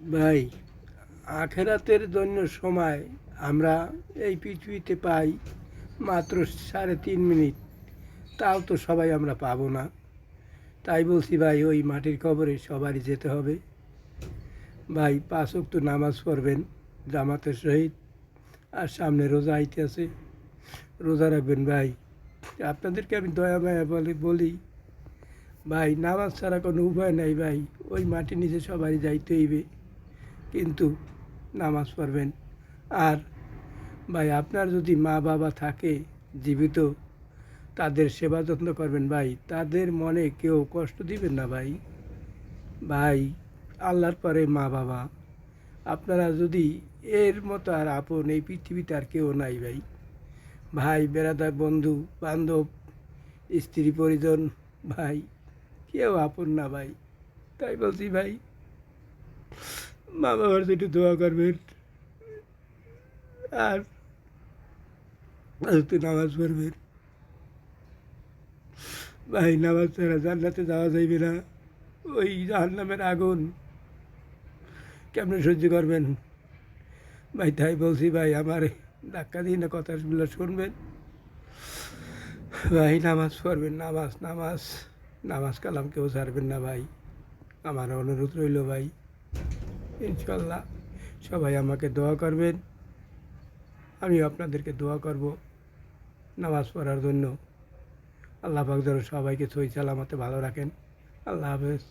ভাই, আখেরাতের জন্য সময় আমরা এই পৃথিবীতে পাই মাত্র 3.5 মিনিট। তাও তো সবাই আমরা পাবো না। তাই বলছি ভাই, ওই মাটির কবরে সবারই যেতে হবে। ভাই 5 ওয়াক্ত নামাজ পড়বেন জামাতের সহিত। আর সামনে রোজা আইতেছে, রোজা রাখবেন ভাই। আপনাদেরকে আমি দয়া মায়া বলি ভাই, নামাজ ছাড়া কোনো উপায় নাই ভাই। ওই মাটির নিচে সবারই যাইতে হইবে, কিন্তু নামাজ পড়বেন। আর ভাই, আপনার যদি মা বাবা থাকে জীবিত, তাদের সেবা যত্ন করবেন ভাই। তাদের মনে কেউ কষ্ট দিবেন না ভাই। ভাই, আল্লাহর পরে মা বাবা, আপনারা যদি এর মতো আর আপন এই পৃথিবীতে আর কেউ নাই ভাই। ভাই, বেড়াদার, বন্ধু বান্ধব, স্ত্রী পরিজন, ভাই কেউ আপন না ভাই। তাই বলছি ভাই, মা বাবার একটু দোয়া করবেন। আর একটু নামাজ পড়বেন ভাই। নামাজ ছাড়া জান্নাতে যাওয়া যাইবে না। ওই জাহান্নামের আগুন কেমনে সহ্য করবেন ভাই? তাই বলছি ভাই, আমার ধাক্কা দিয়ে না কথাগুলো শুনবেন ভাই। নামাজ পড়বেন, নামাজ নামাজ নামাজ কালাম কেউ ছাড়বেন না ভাই। আমার অনুরোধ রইল ভাই। ইনশাল্লাহ সবাই আমাকে দোয়া করবেন, আমিও আপনাদেরকে দোয়া করব নামাজ পড়ার জন্য। আল্লাহ পাক যেন সবাইকে সহি সালামতে ভালো রাখেন। আল্লাহ হাফেজ।